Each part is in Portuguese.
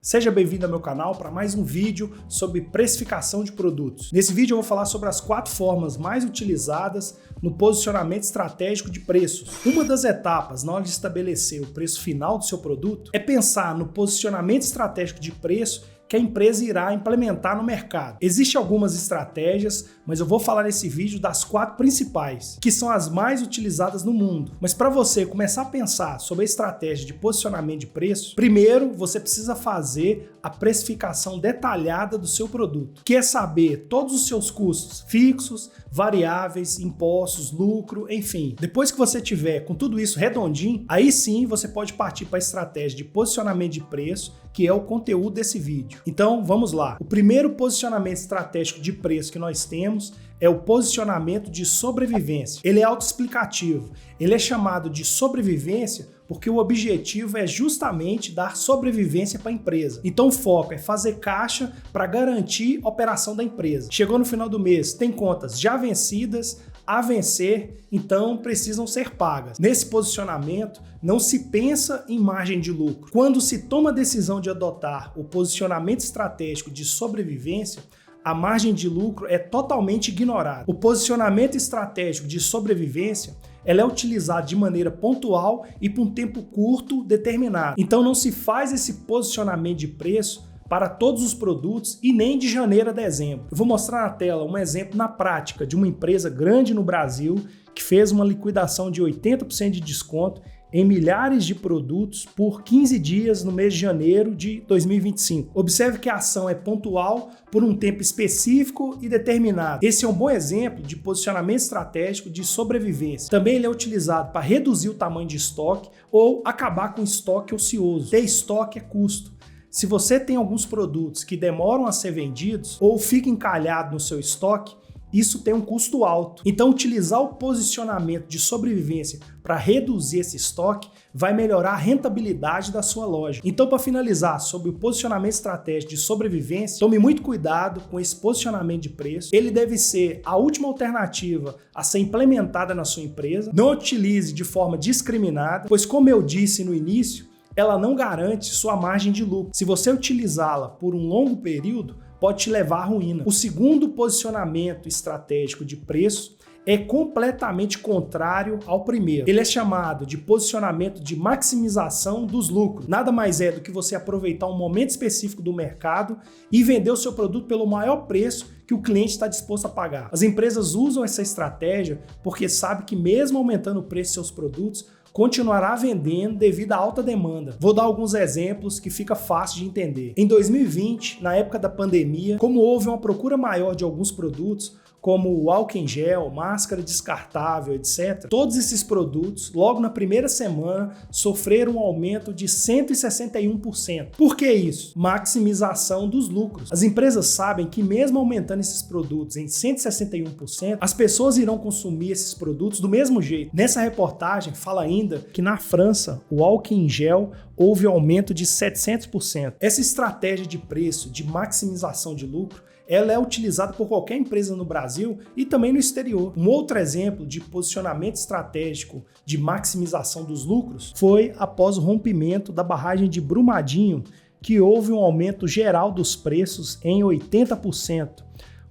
Seja bem-vindo ao meu canal para mais um vídeo sobre precificação de produtos. Nesse vídeo eu vou falar sobre as 4 formas mais utilizadas no posicionamento estratégico de preços. Uma das etapas na hora de estabelecer o preço final do seu produto é pensar no posicionamento estratégico de preço que a empresa irá implementar no mercado. Existem algumas estratégias, mas eu vou falar nesse vídeo das 4 principais, que são as mais utilizadas no mundo. Mas para você começar a pensar sobre a estratégia de posicionamento de preço, primeiro você precisa fazer a precificação detalhada do seu produto, que é saber todos os seus custos fixos, variáveis, impostos, lucro, enfim. Depois que você tiver com tudo isso redondinho, aí sim você pode partir para a estratégia de posicionamento de preço, que é o conteúdo desse vídeo. Então vamos lá. O primeiro posicionamento estratégico de preço que nós temos é o posicionamento de sobrevivência. Ele é autoexplicativo. Ele é chamado de sobrevivência porque o objetivo é justamente dar sobrevivência para a empresa. Então o foco é fazer caixa para garantir a operação da empresa. Chegou no final do mês, tem contas já vencidas, a vencer, então precisam ser pagas. Nesse posicionamento, não se pensa em margem de lucro. Quando se toma a decisão de adotar o posicionamento estratégico de sobrevivência, a margem de lucro é totalmente ignorada. O posicionamento estratégico de sobrevivência ela é utilizada de maneira pontual e por um tempo curto determinado. Então não se faz esse posicionamento de preço para todos os produtos e nem de janeiro a dezembro. Eu vou mostrar na tela um exemplo na prática de uma empresa grande no Brasil que fez uma liquidação de 80% de desconto em milhares de produtos por 15 dias no mês de janeiro de 2025. Observe que a ação é pontual por um tempo específico e determinado. Esse é um bom exemplo de posicionamento estratégico de sobrevivência. Também ele é utilizado para reduzir o tamanho de estoque ou acabar com o estoque ocioso. Ter estoque é custo. Se você tem alguns produtos que demoram a ser vendidos ou fica encalhado no seu estoque, isso tem um custo alto. Então, utilizar o posicionamento de sobrevivência para reduzir esse estoque vai melhorar a rentabilidade da sua loja. Então, para finalizar sobre o posicionamento estratégico de sobrevivência, tome muito cuidado com esse posicionamento de preço. Ele deve ser a última alternativa a ser implementada na sua empresa. Não utilize de forma discriminada, pois como eu disse no início, ela não garante sua margem de lucro. Se você utilizá-la por um longo período, pode te levar à ruína. O segundo posicionamento estratégico de preço é completamente contrário ao primeiro. Ele é chamado de posicionamento de maximização dos lucros. Nada mais é do que você aproveitar um momento específico do mercado e vender o seu produto pelo maior preço que o cliente está disposto a pagar. As empresas usam essa estratégia porque sabem que mesmo aumentando o preço de seus produtos, continuará vendendo devido à alta demanda. Vou dar alguns exemplos que fica fácil de entender. Em 2020, na época da pandemia, como houve uma procura maior de alguns produtos, como o álcool em gel, máscara descartável, etc. Todos esses produtos, logo na primeira semana, sofreram um aumento de 161%. Por que isso? Maximização dos lucros. As empresas sabem que mesmo aumentando esses produtos em 161%, as pessoas irão consumir esses produtos do mesmo jeito. Nessa reportagem, fala ainda que na França, o álcool em gel houve um aumento de 700%. Essa estratégia de preço, de maximização de lucro, ela é utilizada por qualquer empresa no Brasil e também no exterior. Um outro exemplo de posicionamento estratégico de maximização dos lucros foi após o rompimento da barragem de Brumadinho, que houve um aumento geral dos preços em 80%.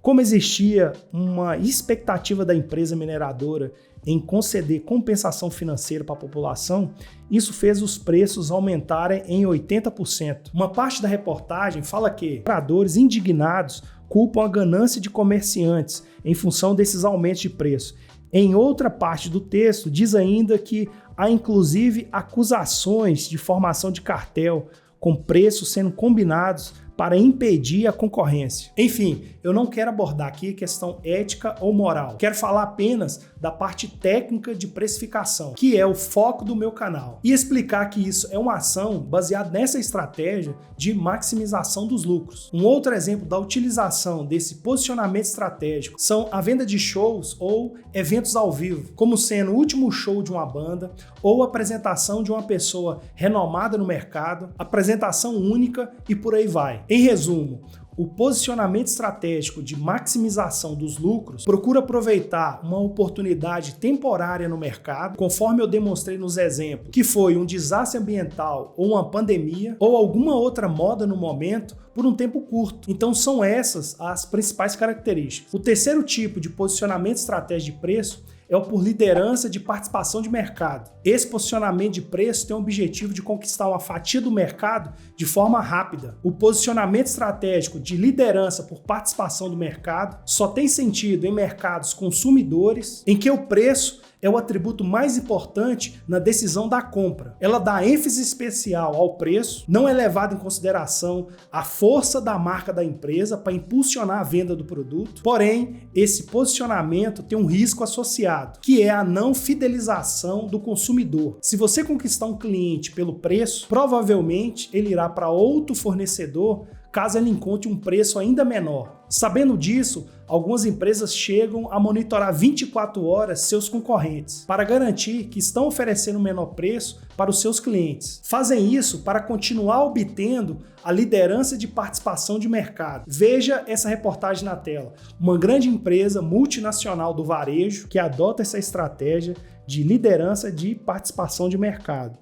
Como existia uma expectativa da empresa mineradora em conceder compensação financeira para a população, isso fez os preços aumentarem em 80%. Uma parte da reportagem fala que compradores indignados culpam a ganância de comerciantes em função desses aumentos de preço. Em outra parte do texto, diz ainda que há inclusive acusações de formação de cartel, com preços sendo combinados para impedir a concorrência. Enfim, eu não quero abordar aqui questão ética ou moral. Quero falar apenas da parte técnica de precificação, que é o foco do meu canal, e explicar que isso é uma ação baseada nessa estratégia de maximização dos lucros. Um outro exemplo da utilização desse posicionamento estratégico são a venda de shows ou eventos ao vivo, como sendo o último show de uma banda ou apresentação de uma pessoa renomada no mercado, apresentação única e por aí vai. Em resumo, o posicionamento estratégico de maximização dos lucros procura aproveitar uma oportunidade temporária no mercado, conforme eu demonstrei nos exemplos, que foi um desastre ambiental ou uma pandemia ou alguma outra moda no momento por um tempo curto. Então são essas as principais características. O terceiro tipo de posicionamento estratégico de preço é o por liderança de participação de mercado. Esse posicionamento de preço tem o objetivo de conquistar uma fatia do mercado de forma rápida. O posicionamento estratégico de liderança por participação do mercado só tem sentido em mercados consumidores, em que o preço é o atributo mais importante na decisão da compra. Ela dá ênfase especial ao preço, não é levado em consideração a força da marca da empresa para impulsionar a venda do produto. Porém, esse posicionamento tem um risco associado, que é a não fidelização do consumidor. Se você conquistar um cliente pelo preço, provavelmente ele irá para outro fornecedor caso ele encontre um preço ainda menor. Sabendo disso, algumas empresas chegam a monitorar 24 horas seus concorrentes para garantir que estão oferecendo o menor preço para os seus clientes. Fazem isso para continuar obtendo a liderança de participação de mercado. Veja essa reportagem na tela. Uma grande empresa multinacional do varejo que adota essa estratégia de liderança de participação de mercado.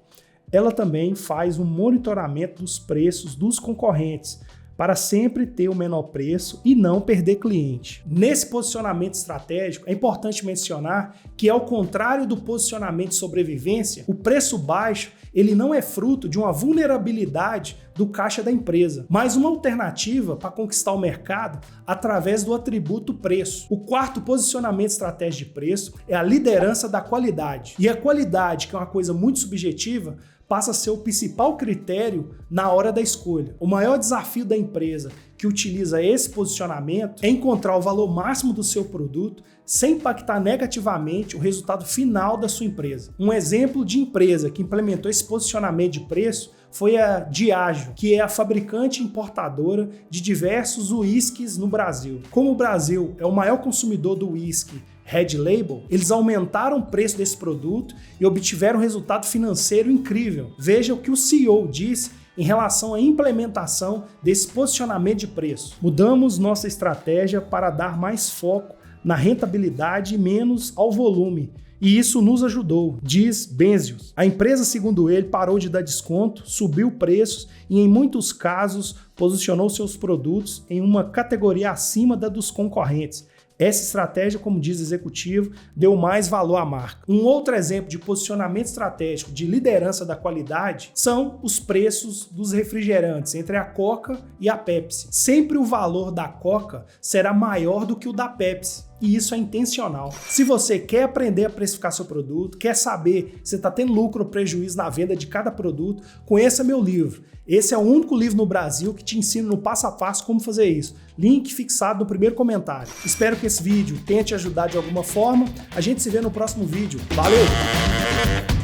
Ela também faz um monitoramento dos preços dos concorrentes, para sempre ter o menor preço e não perder cliente. Nesse posicionamento estratégico, é importante mencionar que, ao contrário do posicionamento de sobrevivência, o preço baixo ele não é fruto de uma vulnerabilidade do caixa da empresa, mas uma alternativa para conquistar o mercado através do atributo preço. O quarto posicionamento estratégico de preço é a liderança da qualidade. E a qualidade, que é uma coisa muito subjetiva, passa a ser o principal critério na hora da escolha. O maior desafio da empresa que utiliza esse posicionamento é encontrar o valor máximo do seu produto sem impactar negativamente o resultado final da sua empresa. Um exemplo de empresa que implementou esse posicionamento de preço foi a Diageo, que é a fabricante importadora de diversos uísques no Brasil. Como o Brasil é o maior consumidor do uísque Red Label, eles aumentaram o preço desse produto e obtiveram um resultado financeiro incrível. Veja o que o CEO disse em relação à implementação desse posicionamento de preço. Mudamos nossa estratégia para dar mais foco na rentabilidade e menos ao volume. E isso nos ajudou, diz Benzios. A empresa, segundo ele, parou de dar desconto, subiu preços e, em muitos casos, posicionou seus produtos em uma categoria acima da dos concorrentes. Essa estratégia, como diz o executivo, deu mais valor à marca. Um outro exemplo de posicionamento estratégico de liderança da qualidade são os preços dos refrigerantes entre a Coca e a Pepsi. Sempre o valor da Coca será maior do que o da Pepsi. E isso é intencional. Se você quer aprender a precificar seu produto, quer saber se está tendo lucro ou prejuízo na venda de cada produto, conheça meu livro. Esse é o único livro no Brasil que te ensina no passo a passo como fazer isso. Link fixado no primeiro comentário. Espero que esse vídeo tenha te ajudado de alguma forma. A gente se vê no próximo vídeo. Valeu!